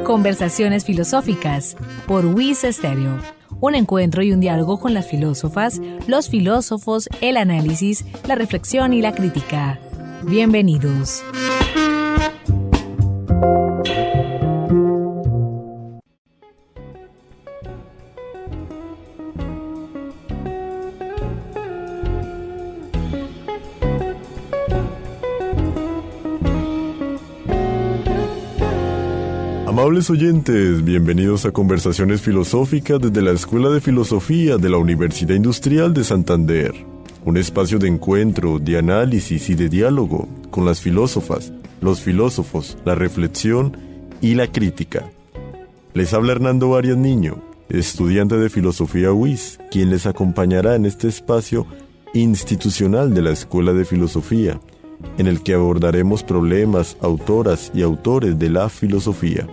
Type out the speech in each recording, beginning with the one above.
Conversaciones filosóficas por WIS Estéreo. Un encuentro y un diálogo con las filósofas, los filósofos, el análisis, la reflexión y la crítica. Bienvenidos. Amables oyentes, bienvenidos a Conversaciones Filosóficas desde la Escuela de Filosofía de la Universidad Industrial de Santander. Un espacio de encuentro, de análisis y de diálogo con las filósofas, los filósofos, la reflexión y la crítica. Les habla Hernando Arias Niño, estudiante de Filosofía UIS, quien les acompañará en este espacio institucional de la Escuela de Filosofía, en el que abordaremos problemas, autoras y autores de la filosofía.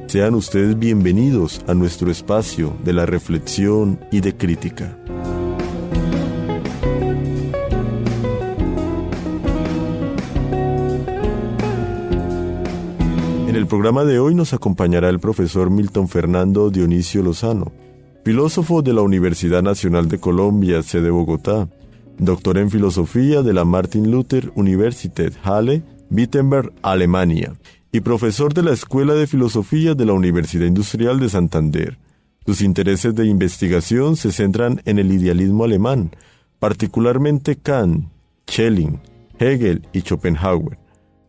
Sean ustedes bienvenidos a nuestro espacio de la reflexión y de crítica. En el programa de hoy nos acompañará el profesor Milton Fernando Dionisio Lozano, filósofo de la Universidad Nacional de Colombia, sede Bogotá, doctor en filosofía de la Martin Luther Universität Halle, Wittenberg, Alemania, y profesor de la Escuela de Filosofía de la Universidad Industrial de Santander. Sus intereses de investigación se centran en el idealismo alemán, particularmente Kant, Schelling, Hegel y Schopenhauer.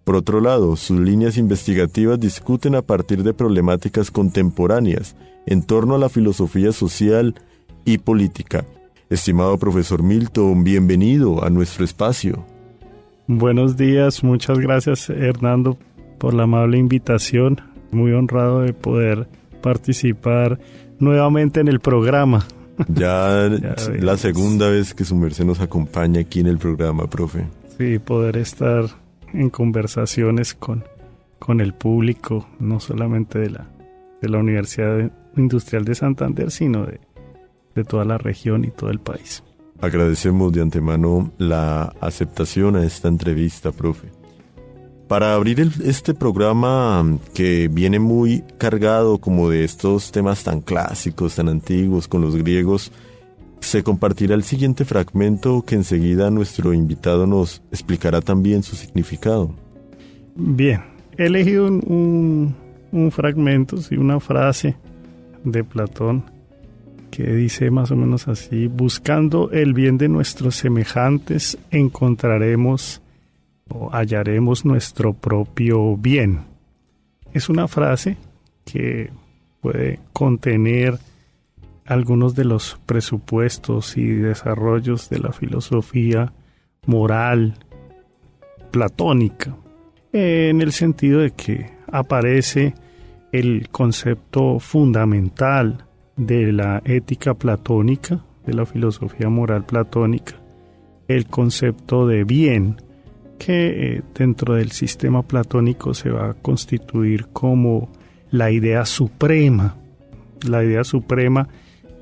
Por otro lado, sus líneas investigativas discuten a partir de problemáticas contemporáneas en torno a la filosofía social y política. Estimado profesor Milton, bienvenido a nuestro espacio. Buenos días, muchas gracias Hernando por la amable invitación. Muy honrado de poder participar nuevamente en el programa. Ya la segunda vez que su merced nos acompaña aquí en el programa, profe. Sí, poder estar en conversaciones con el público, no solamente de la Universidad Industrial de Santander, sino de toda la región y todo el país. Agradecemos de antemano la aceptación a esta entrevista, profe. Para abrir este programa que viene muy cargado como de estos temas tan clásicos, tan antiguos con los griegos, se compartirá el siguiente fragmento que enseguida nuestro invitado nos explicará también su significado. Bien, he elegido un fragmento, sí, una frase de Platón que dice más o menos así: buscando el bien de nuestros semejantes encontraremos o hallaremos nuestro propio bien. Es una frase que puede contener algunos de los presupuestos y desarrollos de la filosofía moral platónica, en el sentido de que aparece el concepto fundamental de la ética platónica, de la filosofía moral platónica, el concepto de bien, que dentro del sistema platónico se va a constituir como la idea suprema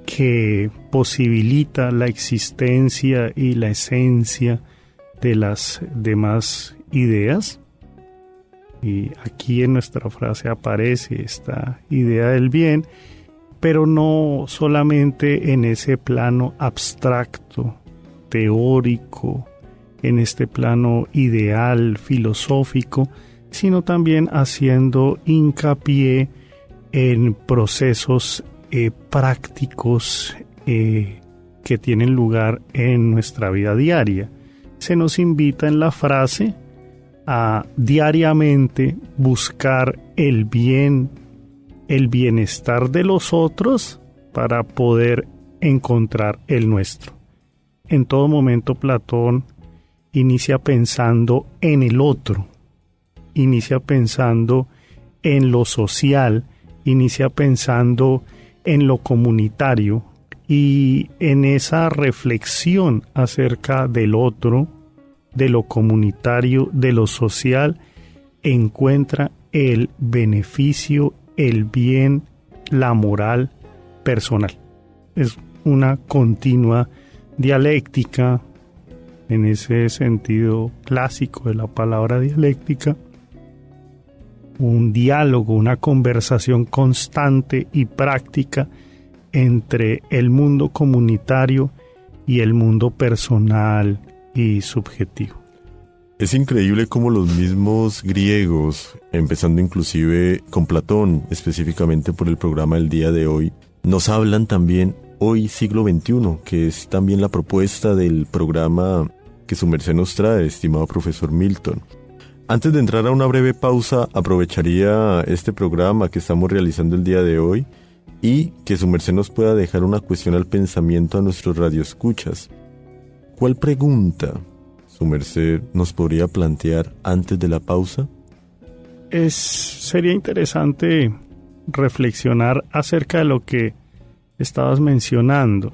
que posibilita la existencia y la esencia de las demás ideas. Y aquí en nuestra frase aparece esta idea del bien, pero no solamente en ese plano abstracto, teórico, en este plano ideal, filosófico, sino también haciendo hincapié en procesos prácticos que tienen lugar en nuestra vida diaria. Se nos invita en la frase a diariamente buscar el bien, el bienestar de los otros para poder encontrar el nuestro. En todo momento Platón inicia pensando en el otro, inicia pensando en lo social, inicia pensando en lo comunitario, y en esa reflexión acerca del otro, de lo comunitario, de lo social, encuentra el beneficio, el bien, la moral personal. Es una continua dialéctica en ese sentido clásico de la palabra dialéctica, un diálogo, una conversación constante y práctica entre el mundo comunitario y el mundo personal y subjetivo. Es increíble cómo los mismos griegos, empezando inclusive con Platón, específicamente por el programa del día de hoy, nos hablan también hoy siglo XXI, que es también la propuesta del programa que su merced nos trae, estimado profesor Milton. Antes de entrar a una breve pausa, aprovecharía este programa que estamos realizando el día de hoy y que su merced nos pueda dejar una cuestión al pensamiento a nuestros radioescuchas. ¿Cuál pregunta su merced nos podría plantear antes de la pausa? Sería interesante reflexionar acerca de lo que estabas mencionando.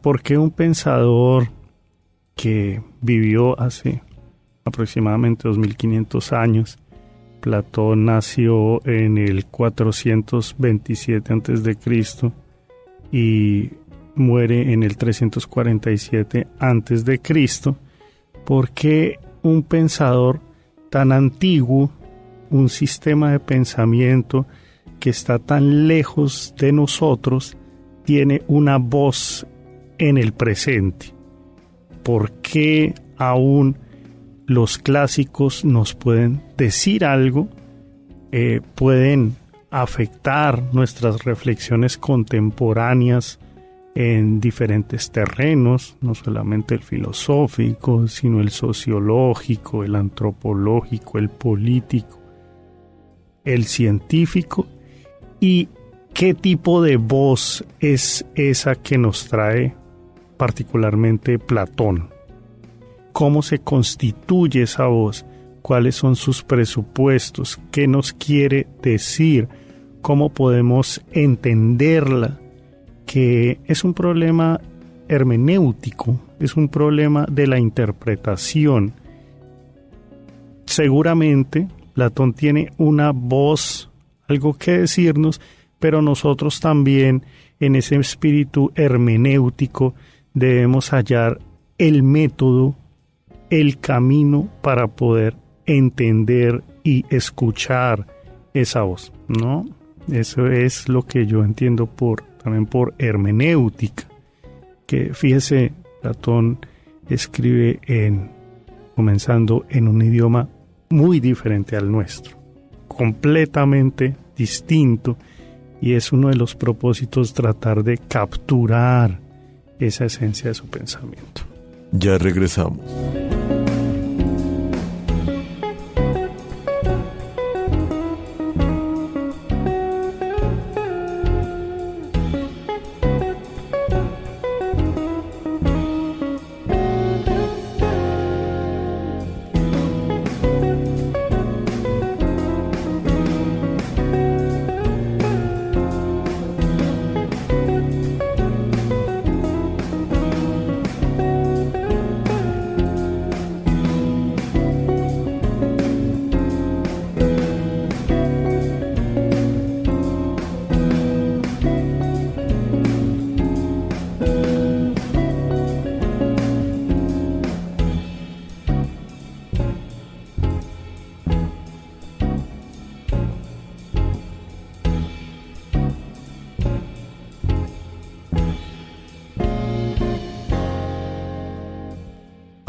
¿Por qué un pensador que vivió hace aproximadamente 2500 años, Platón nació en el 427 a.C. y muere en el 347 a.C., ¿por qué un pensador tan antiguo, un sistema de pensamiento que está tan lejos de nosotros, tiene una voz en el presente? ¿Por qué aún los clásicos nos pueden decir algo, pueden afectar nuestras reflexiones contemporáneas en diferentes terrenos, no solamente el filosófico, sino el sociológico, el antropológico, el político, el científico? ¿Y qué tipo de voz es esa que nos trae particularmente Platón? ¿Cómo se constituye esa voz? ¿Cuáles son sus presupuestos? ¿Qué nos quiere decir? ¿Cómo podemos entenderla? Que es un problema hermenéutico, es un problema de la interpretación. Seguramente Platón tiene una voz, algo que decirnos, pero nosotros también en ese espíritu hermenéutico debemos hallar el método, el camino para poder entender y escuchar esa voz, ¿no? Eso es lo que yo entiendo también por hermenéutica, que fíjese, Platón escribe comenzando en un idioma muy diferente al nuestro, completamente distinto, y es uno de los propósitos tratar de capturar esa esencia de su pensamiento. Ya regresamos.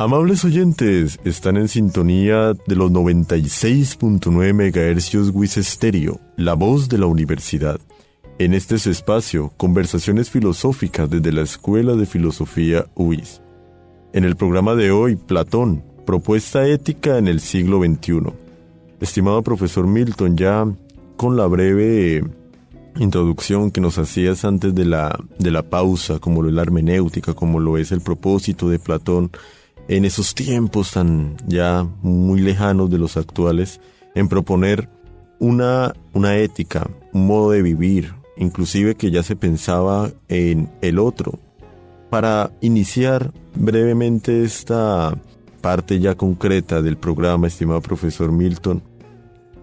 Amables oyentes, están en sintonía de los 96.9 MHz WIS Estéreo, la voz de la universidad. En este espacio, conversaciones filosóficas desde la Escuela de Filosofía UIS. En el programa de hoy, Platón, propuesta ética en el siglo XXI. Estimado profesor Milton, ya con la breve introducción que nos hacías antes de la pausa, como lo es la hermenéutica, como lo es el propósito de Platón, en esos tiempos tan ya muy lejanos de los actuales, en proponer una ética, un modo de vivir, inclusive que ya se pensaba en el otro. Para iniciar brevemente esta parte ya concreta del programa, estimado profesor Milton,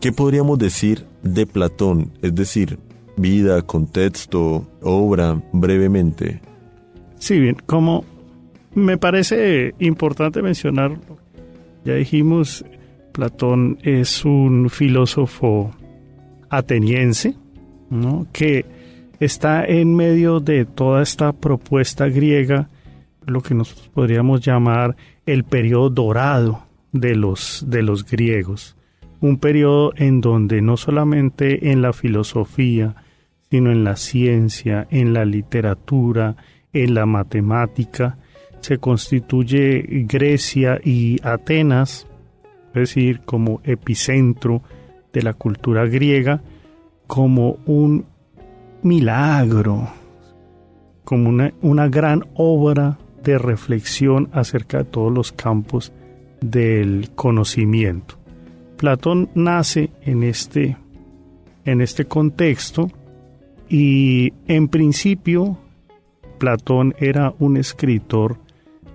¿qué podríamos decir de Platón? Es decir, vida, contexto, obra, brevemente. Sí, bien, como Me parece importante mencionar, ya dijimos, Platón es un filósofo ateniense, ¿no?, que está en medio de toda esta propuesta griega, lo que nosotros podríamos llamar el periodo dorado de los griegos. Un periodo en donde no solamente en la filosofía, sino en la ciencia, en la literatura, en la matemática, se constituye Grecia y Atenas, es decir, como epicentro de la cultura griega, como un milagro, como una gran obra de reflexión acerca de todos los campos del conocimiento. Platón nace en este contexto y en principio Platón era un escritor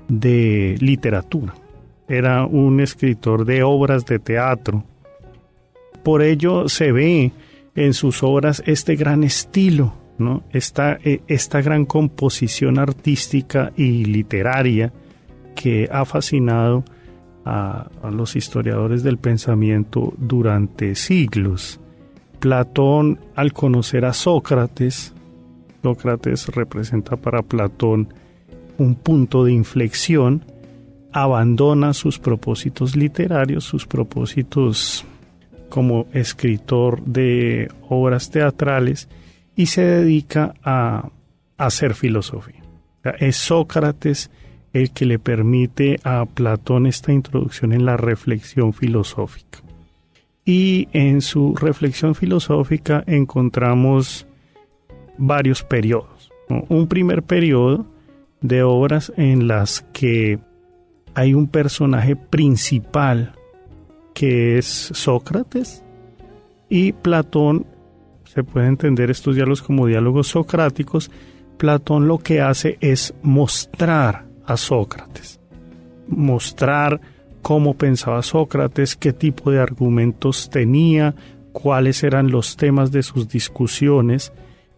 de literatura, era un escritor de obras de teatro. Por ello se ve en sus obras este gran estilo, ¿no?, esta gran composición artística y literaria que ha fascinado a los historiadores del pensamiento durante siglos. Platón, al conocer a Sócrates representa para Platón un punto de inflexión, abandona sus propósitos literarios, sus propósitos como escritor de obras teatrales y se dedica a hacer filosofía. Es Sócrates el que le permite a Platón esta introducción en la reflexión filosófica. Y en su reflexión filosófica encontramos varios periodos, ¿no? Un primer periodo de obras en las que hay un personaje principal que es Sócrates y Platón. Se puede entender estos diálogos como diálogos socráticos. Platón lo que hace es mostrar a Sócrates, mostrar cómo pensaba Sócrates, qué tipo de argumentos tenía, cuáles eran los temas de sus discusiones.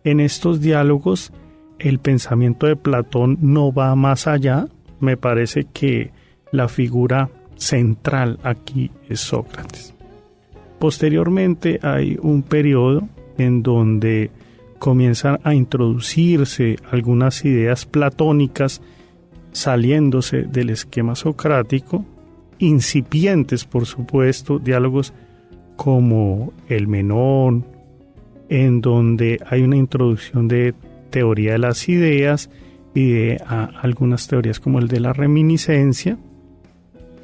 En estos diálogos el pensamiento de Platón no va más allá. Me parece que la figura central aquí es Sócrates. Posteriormente hay un periodo en donde comienzan a introducirse algunas ideas platónicas saliéndose del esquema socrático, incipientes por supuesto, diálogos como el Menón, en donde hay una introducción de teoría de las ideas y de algunas teorías como el de la reminiscencia.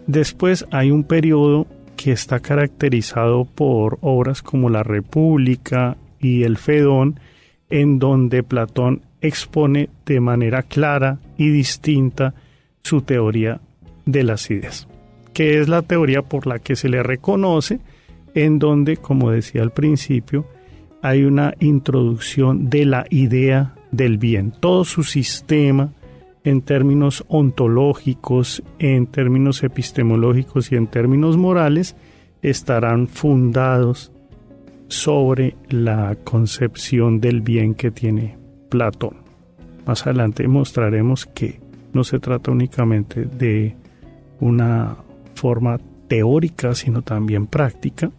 Después hay un periodo que está caracterizado por obras como La República y el Fedón, en donde Platón expone de manera clara y distinta su teoría de las ideas, que es la teoría por la que se le reconoce, en donde, como decía al principio, hay una introducción de la idea del bien. Todo su sistema, en términos ontológicos, en términos epistemológicos y en términos morales, estarán fundados sobre la concepción del bien que tiene Platón. Más adelante mostraremos que no se trata únicamente de una forma teórica, sino también práctica.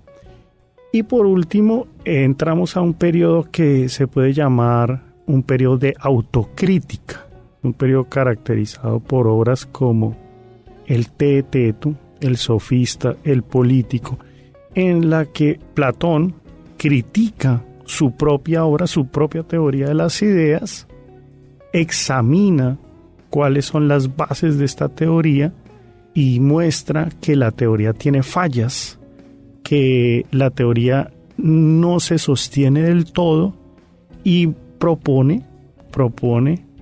Y por último, entramos a un periodo que se puede llamar un periodo de autocrítica, un periodo caracterizado por obras como el Teeteto, el Sofista, el Político, en la que Platón critica su propia obra, su propia teoría de las ideas, examina cuáles son las bases de esta teoría y muestra que la teoría tiene fallas, que la teoría no se sostiene del todo y propone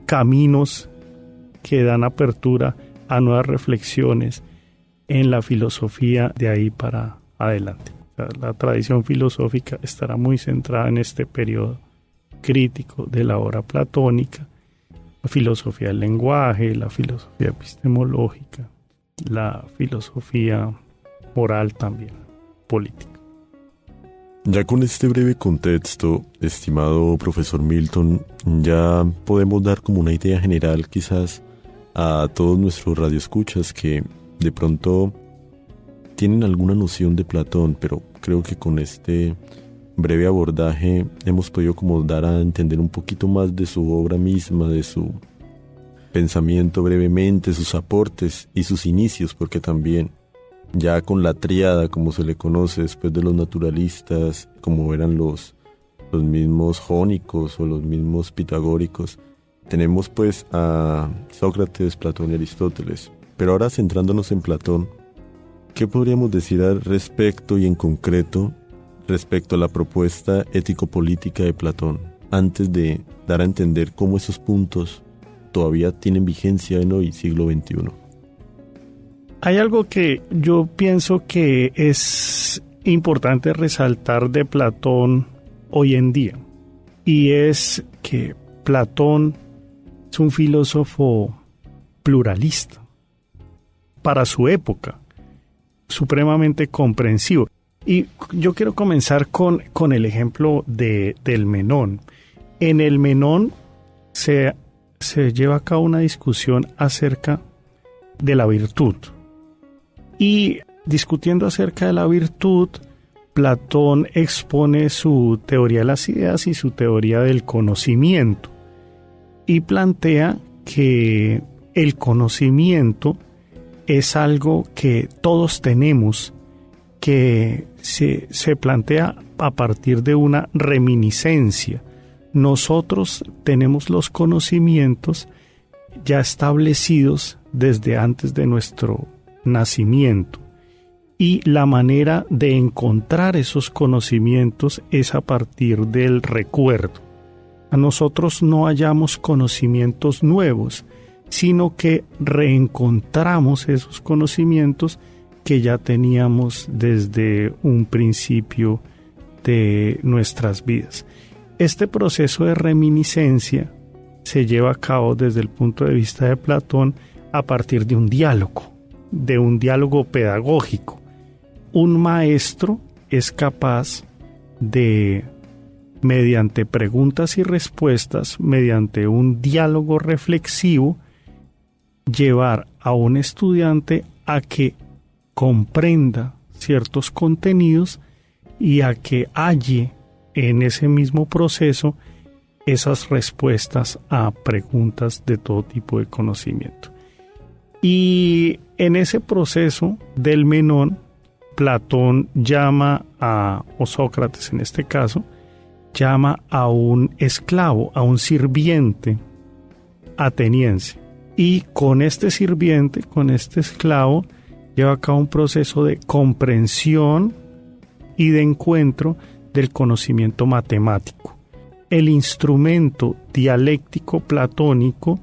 caminos que dan apertura a nuevas reflexiones en la filosofía de ahí para adelante. O sea, la tradición filosófica estará muy centrada en este periodo crítico de la obra platónica, la filosofía del lenguaje, la filosofía epistemológica, la filosofía moral también, política. Ya con este breve contexto, estimado profesor Milton, ya podemos dar como una idea general quizás a todos nuestros radioescuchas que de pronto tienen alguna noción de Platón, pero creo que con este breve abordaje hemos podido como dar a entender un poquito más de su obra misma, de su pensamiento brevemente, sus aportes y sus inicios, porque también ya con la tríada, como se le conoce después de los naturalistas, como eran los mismos jónicos o los mismos pitagóricos, tenemos pues a Sócrates, Platón y Aristóteles. Pero ahora centrándonos en Platón, ¿qué podríamos decir al respecto y en concreto respecto a la propuesta ético-política de Platón, antes de dar a entender cómo esos puntos todavía tienen vigencia en hoy, siglo XXI? Hay algo que yo pienso que es importante resaltar de Platón hoy en día, y es que Platón es un filósofo pluralista para su época, supremamente comprensivo. Y yo quiero comenzar con el ejemplo del Menón. En el Menón se lleva a cabo una discusión acerca de la virtud. Y discutiendo acerca de la virtud, Platón expone su teoría de las ideas y su teoría del conocimiento. Y plantea que el conocimiento es algo que todos tenemos, que se plantea a partir de una reminiscencia. Nosotros tenemos los conocimientos ya establecidos desde antes de nuestro nacimiento, y la manera de encontrar esos conocimientos es a partir del recuerdo. A nosotros no hallamos conocimientos nuevos, sino que reencontramos esos conocimientos que ya teníamos desde un principio de nuestras vidas. Este proceso de reminiscencia se lleva a cabo desde el punto de vista de Platón a partir de un diálogo pedagógico. Un maestro es capaz de, mediante preguntas y respuestas, mediante un diálogo reflexivo, llevar a un estudiante a que comprenda ciertos contenidos y a que halle en ese mismo proceso esas respuestas a preguntas de todo tipo de conocimiento. Y en ese proceso del Menón, Platón llama o Sócrates en este caso, llama a un esclavo, a un sirviente ateniense. Y con este sirviente, con este esclavo, lleva a cabo un proceso de comprensión y de encuentro del conocimiento matemático. El instrumento dialéctico platónico,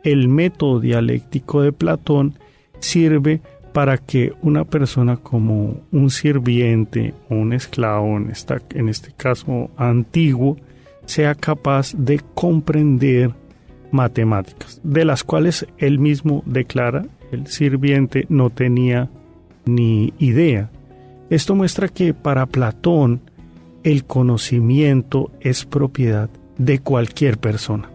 el método dialéctico de Platón, sirve para que una persona como un sirviente o un esclavo, en este caso antiguo, sea capaz de comprender matemáticas, de las cuales él mismo declara el sirviente no tenía ni idea. Esto muestra que para Platón el conocimiento es propiedad de cualquier persona.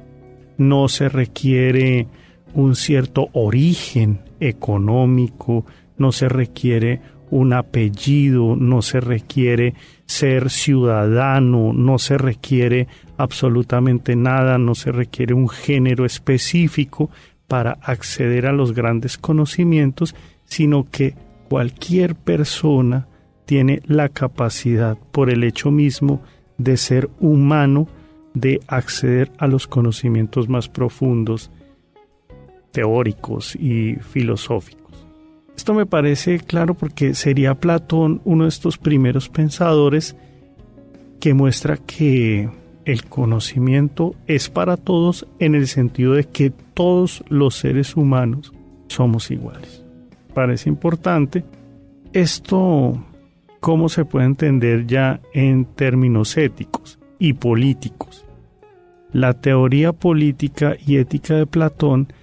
No se requiere un cierto origen económico, no se requiere un apellido, no se requiere ser ciudadano, no se requiere absolutamente nada, no se requiere un género específico para acceder a los grandes conocimientos, sino que cualquier persona tiene la capacidad, por el hecho mismo de ser humano, de acceder a los conocimientos más profundos, teóricos y filosóficos. Esto me parece claro porque sería Platón uno de estos primeros pensadores que muestra que el conocimiento es para todos, en el sentido de que todos los seres humanos somos iguales. Parece importante. Esto, ¿cómo se puede entender ya en términos éticos y políticos? La teoría política y ética de Platón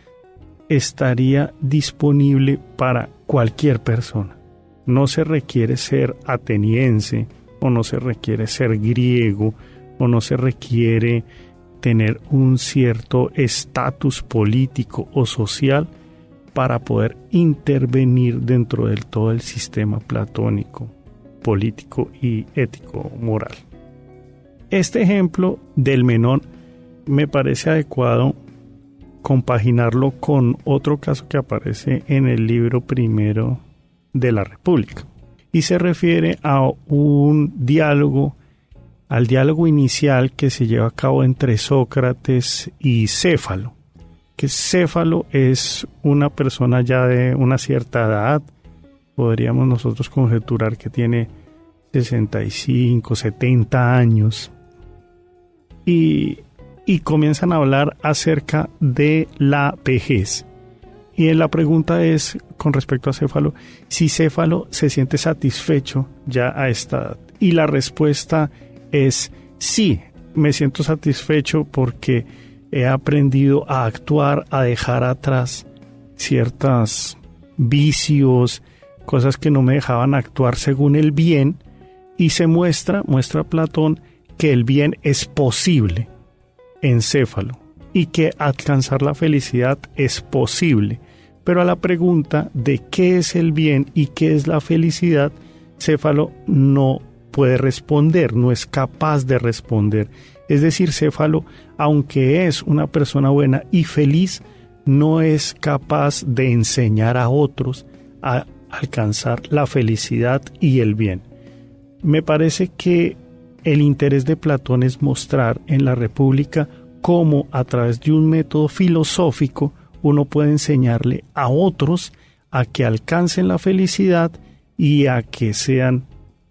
estaría disponible para cualquier persona. No se requiere ser ateniense, o no se requiere ser griego, o no se requiere tener un cierto estatus político o social para poder intervenir dentro del todo el sistema platónico, político y ético moral. Este ejemplo del Menón me parece adecuado compaginarlo con otro caso que aparece en el libro primero de la República y se refiere a un diálogo, al diálogo inicial que se lleva a cabo entre Sócrates y Céfalo, que Céfalo es una persona ya de una cierta edad, podríamos nosotros conjeturar que tiene 65, 70 años, y comienzan a hablar acerca de la vejez. Y la pregunta es, con respecto a Céfalo, si Céfalo se siente satisfecho ya a esta edad. Y la respuesta es sí, me siento satisfecho porque he aprendido a actuar, a dejar atrás ciertos vicios, cosas que no me dejaban actuar según el bien, y se muestra Platón que el bien es posible en Céfalo y que alcanzar la felicidad es posible. Pero a la pregunta de qué es el bien y qué es la felicidad, Céfalo no puede responder, no es capaz de responder. Es decir, Céfalo, aunque es una persona buena y feliz, no es capaz de enseñar a otros a alcanzar la felicidad y el bien. Me parece que el interés de Platón es mostrar en la República cómo a través de un método filosófico uno puede enseñarle a otros a que alcancen la felicidad y a que sean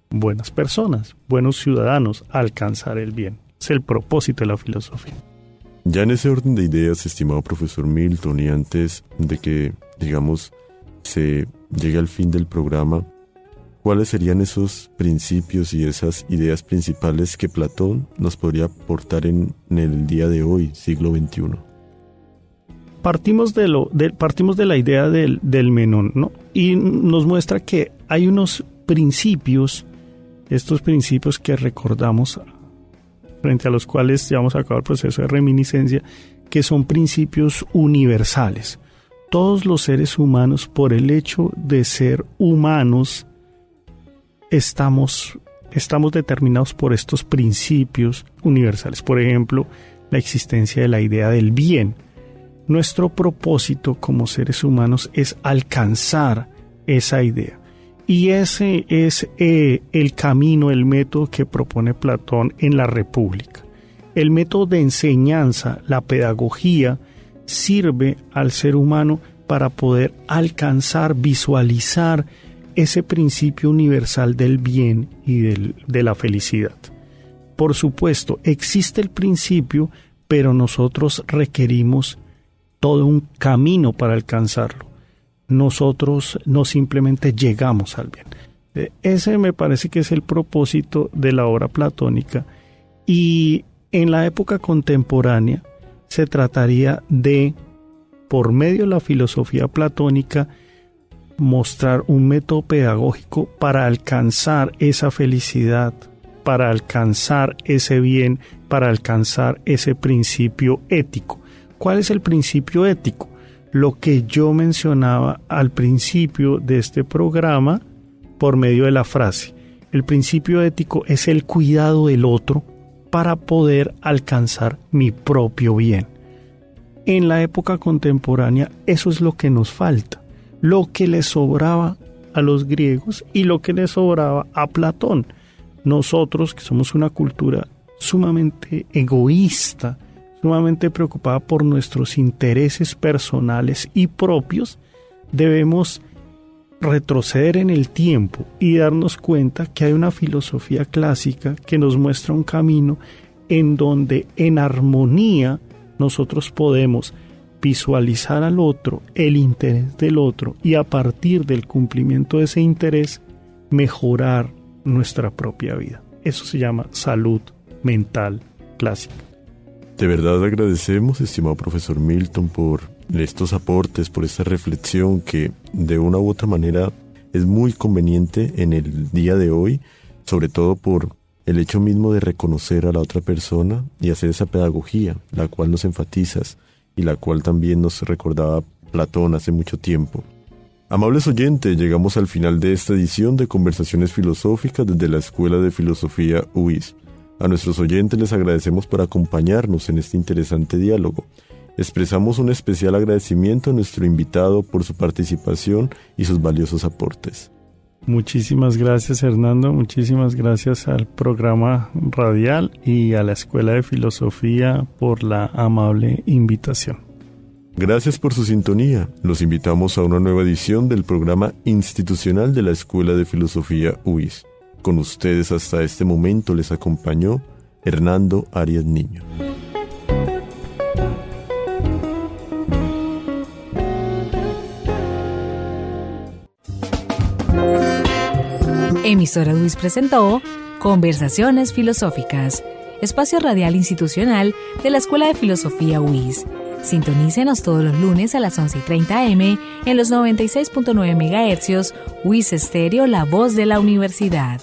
buenas personas, buenos ciudadanos, a alcanzar el bien. Es el propósito de la filosofía. Ya en ese orden de ideas, estimado profesor Milton, y antes de que, digamos, se llegue al fin del programa, ¿cuáles serían esos principios y esas ideas principales que Platón nos podría aportar en el día de hoy, siglo XXI? Partimos de la idea del Menón, ¿no? Y nos muestra que hay unos principios, estos principios que recordamos, frente a los cuales llevamos a cabo el proceso de reminiscencia, que son principios universales. Todos los seres humanos, por el hecho de ser humanos, estamos determinados por estos principios universales. Por ejemplo, la existencia de la idea del bien. Nuestro propósito como seres humanos es alcanzar esa idea. Y ese es el camino, el método que propone Platón en la República. El método de enseñanza, la pedagogía, sirve al ser humano para poder alcanzar, visualizar ese principio universal del bien y de la felicidad. Por supuesto, existe el principio, pero nosotros requerimos todo un camino para alcanzarlo. Nosotros no simplemente llegamos al bien. Ese me parece que es el propósito de la obra platónica, y en la época contemporánea se trataría de, por medio de la filosofía platónica, mostrar un método pedagógico para alcanzar esa felicidad, para alcanzar ese bien, para alcanzar ese principio ético. ¿Cuál es el principio ético? Lo que yo mencionaba al principio de este programa por medio de la frase. El principio ético es el cuidado del otro para poder alcanzar mi propio bien. En la época contemporánea eso es lo que nos falta, lo que le sobraba a los griegos y lo que le sobraba a Platón. Nosotros, que somos una cultura sumamente egoísta, sumamente preocupada por nuestros intereses personales y propios, debemos retroceder en el tiempo y darnos cuenta que hay una filosofía clásica que nos muestra un camino en donde en armonía nosotros podemos visualizar al otro, el interés del otro, y a partir del cumplimiento de ese interés mejorar nuestra propia vida. Eso se llama salud mental clásica. De verdad agradecemos, estimado profesor Milton, por estos aportes, por esta reflexión que de una u otra manera es muy conveniente en el día de hoy, sobre todo por el hecho mismo de reconocer a la otra persona y hacer esa pedagogía, la cual nos enfatizas y la cual también nos recordaba Platón hace mucho tiempo. Amables oyentes, llegamos al final de esta edición de Conversaciones Filosóficas desde la Escuela de Filosofía UIS. A nuestros oyentes les agradecemos por acompañarnos en este interesante diálogo. Expresamos un especial agradecimiento a nuestro invitado por su participación y sus valiosos aportes. Muchísimas gracias, Hernando, muchísimas gracias al programa radial y a la Escuela de Filosofía por la amable invitación. Gracias por su sintonía. Los invitamos a una nueva edición del programa institucional de la Escuela de Filosofía UIS. Con ustedes hasta este momento les acompañó Hernando Arias Niño. Emisora UIS presentó Conversaciones Filosóficas, espacio radial institucional de la Escuela de Filosofía UIS. Sintonícenos todos los lunes a las 11:30 am en los 96.9 MHz, UIS Estéreo, la voz de la universidad.